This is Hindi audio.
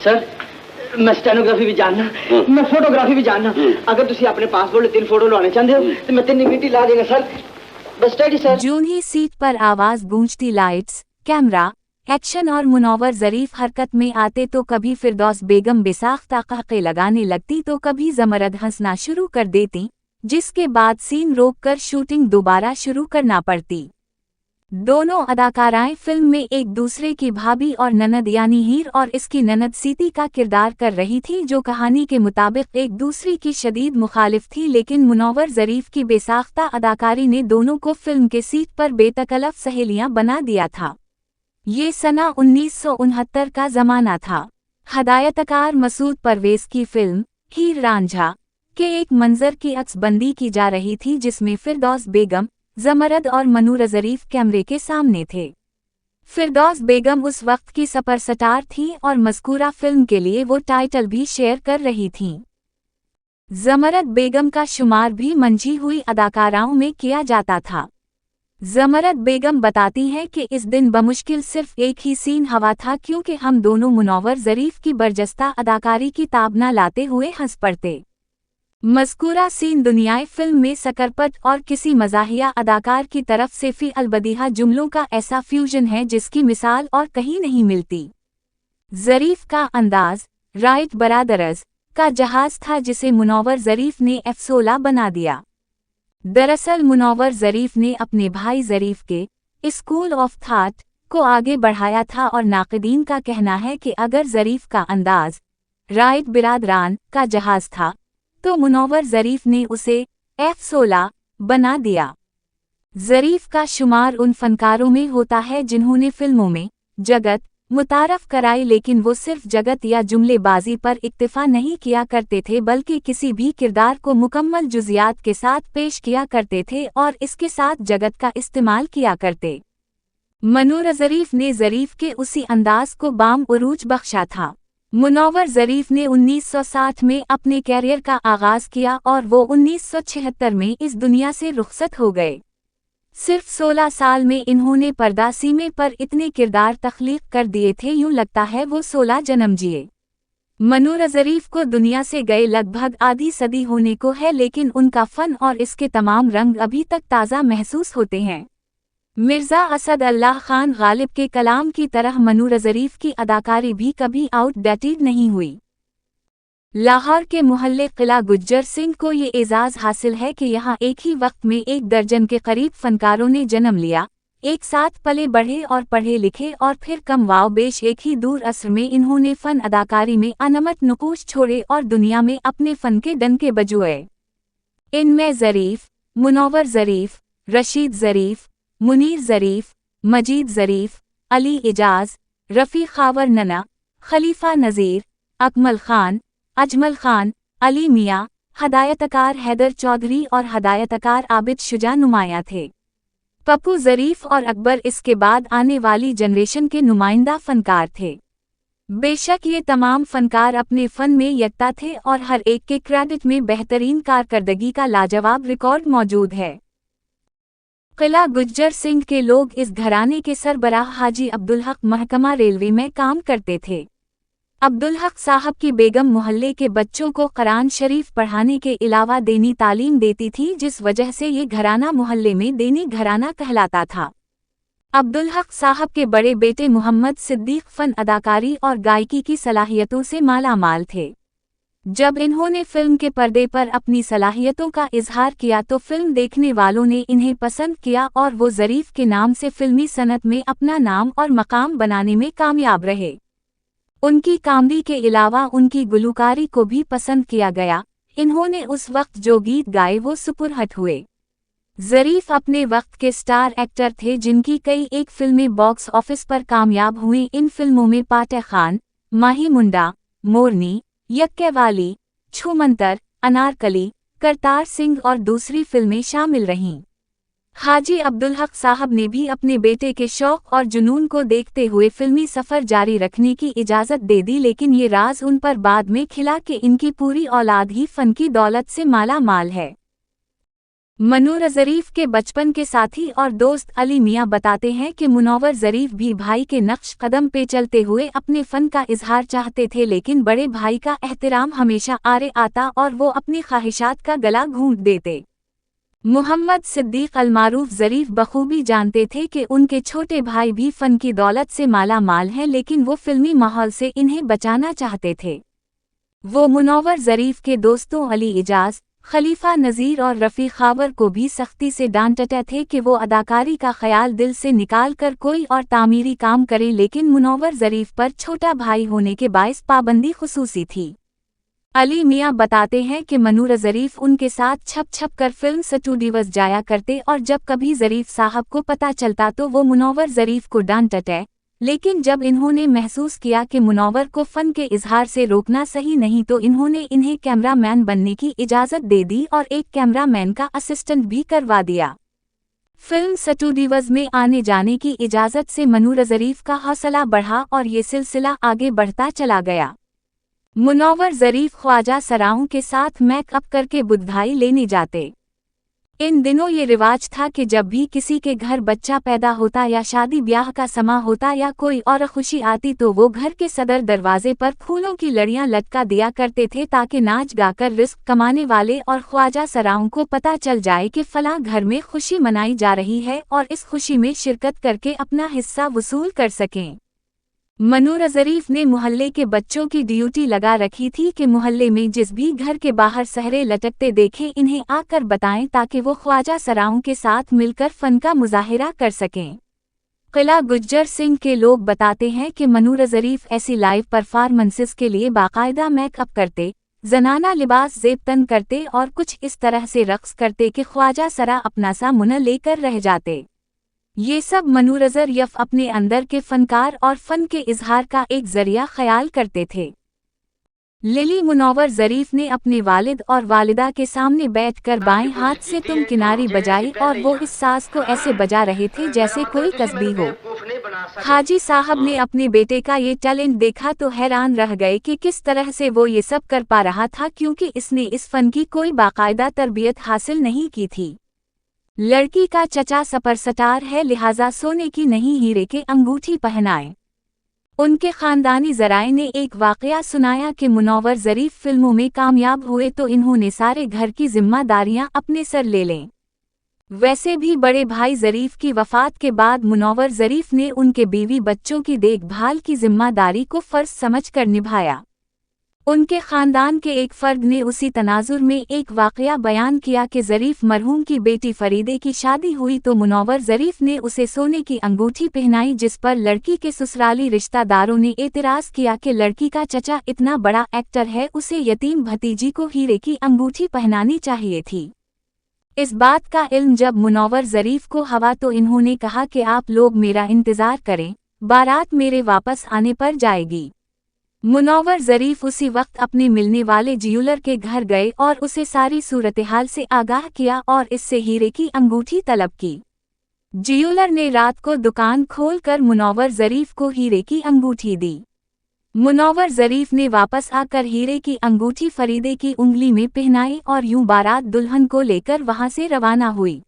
सर मैं स्टेनोग्राफी भी जानना, मैं फोटोग्राफी भी जानना। अगर तुसी अपने पासपोर्ट 3 फोटो लाने चाहते हो तो मैं 3 मिनट ला देगा सर। बस स्टडी सर। जून ही सीट पर आवाज गूंजती, लाइट्स, कैमरा, एक्शन और मुनव्वर ज़रीफ हरकत में आते तो कभी फिरदौस बेगम बेसाख्ता कहके लगाने लगती तो कभी ज़मरद हंसना शुरू कर देती, जिसके बाद सीन रोककर शूटिंग दोबारा शुरू करना पड़ती। दोनों अदाकाराएं फिल्म में एक दूसरे की भाभी और ननद यानी हीर और इसकी ननद सीती का किरदार कर रही थी, जो कहानी के मुताबिक एक दूसरी की शदीद मुखालिफ थी, लेकिन मुनव्वर ज़रीफ की बेसाख्ता अदाकारी ने दोनों को फिल्म के सीट पर बेतकल्लफ सहेलियां बना दिया था। ये सना 1969 का ज़माना था। हदायतकार मसूद परवेज़ की फिल्म हीर रांझा के एक मंजर की अक्सबंदी की जा रही थी, जिसमें फिरदौस बेगम, ज़मरद और मनूर ज़रीफ कैमरे के सामने थे। फिरदौस बेगम उस वक्त की सुपरस्टार थी और मज़कूरा फिल्म के लिए वो टाइटल भी शेयर कर रही थीं। ज़मरद बेगम का शुमार भी मंझी हुई अदाकाराओं में किया जाता था। ज़मरद बेगम बताती हैं कि इस दिन बमुश्किल सिर्फ एक ही सीन हवा था, क्योंकि हम दोनों मुनव्वर ज़रीफ की बरजस्ता अदाकारी की ताबना लाते हुए हंस पड़ते। मज़कूरा सीन दुनियाए फिल्म में सकरपट और किसी मज़ाहिया अदाकार की तरफ से फ़ी अलबदीहा जुमलों का ऐसा फ्यूजन है जिसकी मिसाल और कहीं नहीं मिलती। ज़रीफ का अंदाज़ राइट ब्रदर्स का जहाज़ था, जिसे मुनव्वर ज़रीफ ने F-16 बना दिया। दरअसल मुनव्वर ज़रीफ ने अपने भाई ज़रीफ के स्कूल ऑफ थॉट को आगे बढ़ाया था और नाक़दीन का कहना है कि अगर ज़रीफ का अंदाज़ राइट बिरादरान का जहाज़ था तो मुनव्वर ज़रीफ ने उसे F-16 बना दिया। ज़रीफ का शुमार उन फनकारों में होता है जिन्होंने फिल्मों में जगत मुतारफ कराई, लेकिन वो सिर्फ जगत या जुमलेबाजी पर इक्तिफा नहीं किया करते थे, बल्कि किसी भी किरदार को मुकम्मल जुज़ियात के साथ पेश किया करते थे और इसके साथ जगत का इस्तेमाल किया करते। मनूर ज़रीफ ने ज़रीफ के उसी अंदाज़ को बाम उरूज बख्शा था। मुनव्वर ज़रीफ ने 1960 में अपने कैरियर का आगाज़ किया और वो 1976 में इस दुनिया से रुखसत हो गए। सिर्फ 16 साल में इन्होंने पर्दा सीमे पर इतने किरदार तख्लीक कर दिए थे, यूं लगता है वो 16 जन्म जिए। मनूर ज़रीफ को दुनिया से गए लगभग आधी सदी होने को है, लेकिन उनका फ़न और इसके तमाम रंग अभी तक ताज़ा महसूस होते हैं। मिर्ज़ा असद अल्लाह खान गालिब के कलाम की तरह मनूर ज़रीफ की अदाकारी भी कभी आउटडेटेड नहीं हुई। लाहौर के मोहल्ले किला गुज्जर सिंह को ये एजाज़ हासिल है कि यहाँ एक ही वक्त में 1 दर्जन के करीब फनकारों ने जन्म लिया, एक साथ पले बढ़े और पढ़े लिखे और फिर कम वाव बेश एक ही दूर असर में इन्होंने फ़न अदाकारी में अनमत नुकूश छोड़े और दुनिया में अपने फ़न के डंके बजुए। इनमें ज़रीफ, मुनव्वर ज़रीफ, रशीद ज़रीफ, मुनीर ज़रीफ, मजीद ज़रीफ, अली एजाज, रफ़ी खावर नना, खलीफा नज़ीर, अकमल खान, अजमल खान, अली मियाँ, हदायतकार हैदर चौधरी और हदायतकार आबिद शुजा नुमाया थे। पप्पू ज़रीफ और अकबर इसके बाद आने वाली जनरेशन के नुमाइंदा फ़नकार थे। बेशक ये तमाम फ़नकार अपने फ़न में यकता थे और हर एक के क्रेडिट में बेहतरीन कारकर्दगी का लाजवाब रिकॉर्ड मौजूद है। किला गुज्जर सिंह के लोग इस घराने के सरबराह हाजी अब्दुल हक महकमा रेलवे में काम करते थे। अब्दुल हक साहब की बेगम मोहल्ले के बच्चों को कुरान शरीफ पढ़ाने के अलावा दीनी तालीम देती थी, जिस वजह से ये घराना मोहल्ले में दीनी घराना कहलाता था। अब्दुल हक साहब के बड़े बेटे मोहम्मद सिद्दीक फ़न अदाकारी और गायकी की सलाहियतों से मालामाल थे। जब इन्होंने फिल्म के पर्दे पर अपनी सलाहियतों का इजहार किया तो फिल्म देखने वालों ने इन्हें पसंद किया और वो ज़रीफ के नाम से फिल्मी सनत में अपना नाम और मकाम बनाने में कामयाब रहे। उनकी कॉमेडी के अलावा उनकी गुलकारी को भी पसंद किया गया। इन्होंने उस वक्त जो गीत गाए वो सुपरहिट हुए। ज़रीफ अपने वक्त के स्टार एक्टर थे, जिनकी कई एक फिल्में बॉक्स ऑफिस पर कामयाब हुईं। इन फिल्मों में पाटे खान, माही मुंडा, मोरनी, यक्केवाली, छूमंतर, अनारकली, करतार सिंह और दूसरी फिल्में शामिल रहीं। हाजी अब्दुल हक साहब ने भी अपने बेटे के शौक और जुनून को देखते हुए फिल्मी सफ़र जारी रखने की इजाज़त दे दी, लेकिन ये राज उन पर बाद में खिला कि इनकी पूरी औलाद ही फ़न की दौलत से माला माल है। मनूर ज़रीफ के बचपन के साथी और दोस्त अली मियां बताते हैं कि मुनव्वर ज़रीफ भी भाई के नक्श कदम पे चलते हुए अपने फ़न का इजहार चाहते थे, लेकिन बड़े भाई का एहतराम हमेशा आरे आता और वो अपनी ख्वाहिशात का गला घूंट देते। मोहम्मद सिद्दीक अलमारूफ ज़रीफ बखूबी जानते थे कि उनके छोटे भाई भी फ़न की दौलत से माला माल हैं, लेकिन वो फिल्मी माहौल से इन्हें बचाना चाहते थे। वो मुनव्वर ज़रीफ के दोस्तों अली इजाज़, खलीफा नज़ीर और रफ़ीक खावर को भी सख्ती से डांटते थे कि वो अदाकारी का ख्याल दिल से निकाल कर कोई और तामीरी काम करें, लेकिन मुनव्वर ज़रीफ पर छोटा भाई होने के बायस पाबंदी खुसूसी थी। अली मियां बताते हैं कि मनूर ज़रीफ उनके साथ छप छप कर फिल्म स्टूडियोज़ जाया करते और जब कभी ज़रीफ साहब को पता चलता तो वो मुनव्वर ज़रीफ को डांटते, लेकिन जब इन्होंने महसूस किया कि मुनव्वर को फ़न के इजहार से रोकना सही नहीं तो इन्होंने इन्हें कैमरामैन बनने की इजाज़त दे दी और एक कैमरामैन का असिस्टेंट भी करवा दिया। फिल्म स्टूडियोज़ में आने जाने की इजाज़त से मनूर ज़रीफ का हौसला बढ़ा और ये सिलसिला आगे बढ़ता चला गया। मुनव्वर ज़रीफ ख्वाजा सराओं के साथ मेकअप करके बधाई लेने जाते। इन दिनों ये रिवाज था कि जब भी किसी के घर बच्चा पैदा होता या शादी ब्याह का समा होता या कोई और खुशी आती तो वो घर के सदर दरवाजे पर फूलों की लड़ियां लटका दिया करते थे, ताकि नाच गाकर रिस्क कमाने वाले और ख्वाजा सराओं को पता चल जाए कि फलां घर में खुशी मनाई जा रही है और इस खुशी में शिरकत करके अपना हिस्सा वसूल कर सकें। मनूर ज़रीफ ने मोहल्ले के बच्चों की ड्यूटी लगा रखी थी कि मोहल्ले में जिस भी घर के बाहर सहरे लटकते देखें इन्हें आकर बताएं, ताकि वो ख्वाजा सराओं के साथ मिलकर फ़न का मुजाहिरा कर सकें। किला गुज्जर सिंह के लोग बताते हैं कि मनूर ज़रीफ ऐसी लाइव परफॉर्मेंसेस के लिए बाकायदा मेकअप करते, जनाना लिबास ज़ेब-तन करते और कुछ इस तरह से रक़्स करते कि ख्वाजा सरा अपना सा मुना लेकर रह जाते। ये सब मनूर ज़रीफ अपने अंदर के फ़नकार और फ़न के इजहार का एक ज़रिया ख्याल करते थे। लिली मुनव्वर ज़रीफ ने अपने वालिद और वालिदा के सामने बैठकर बाएं हाथ से तुम किनारी बजाई और वो इस साज़ को ऐसे बजा रहे थे जैसे कोई तस्बीह हो। हाजी साहब ने अपने बेटे का ये टैलेंट देखा तो हैरान रह गए कि किस तरह से वो ये सब कर पा रहा था, क्योंकि इसने इस फ़न की कोई बाकायदा तरबियत हासिल नहीं की थी। लड़की का चचा सुपरस्टार है, लिहाजा सोने की नहीं हीरे की अंगूठी पहनाए। उनके खानदानी ज़राए ने एक वाक़या सुनाया कि मुनव्वर ज़रीफ फिल्मों में कामयाब हुए तो इन्होंने सारे घर की जिम्मेदारियां अपने सर ले लें। वैसे भी बड़े भाई ज़रीफ की वफ़ात के बाद मुनव्वर ज़रीफ ने उनके बीवी बच्चों की देखभाल की जिम्मेदारी को फ़र्ज़ समझकर निभाया। उनके ख़ानदान के एक फ़र्द ने उसी तनाजुर में एक वाक़या बयान किया कि ज़रीफ मरहूम की बेटी फ़रीदे की शादी हुई तो मुनव्वर ज़रीफ ने उसे सोने की अंगूठी पहनाई, जिस पर लड़की के ससुराली रिश्तेदारों ने एतराज़ किया कि लड़की का चचा इतना बड़ा एक्टर है, उसे यतीम भतीजी को हीरे की अंगूठी पहनानी चाहिए थी। इस बात का इल्म जब मुनव्वर ज़रीफ को हुआ तो इन्होंने कहा कि आप लोग मेरा इंतज़ार करें, बारात मेरे वापस आने पर जाएगी। मुनव्वर ज़रीफ उसी वक्त अपने मिलने वाले ज्यूलर के घर गए और उसे सारी सूरत-ए-हाल से आगाह किया और इससे हीरे की अंगूठी तलब की। ज्यूलर ने रात को दुकान खोलकर मुनव्वर ज़रीफ को हीरे की अंगूठी दी। मुनव्वर ज़रीफ ने वापस आकर हीरे की अंगूठी फ़रीदे की उंगली में पहनाई और यूं बारात दुल्हन को लेकर वहां से रवाना हुई।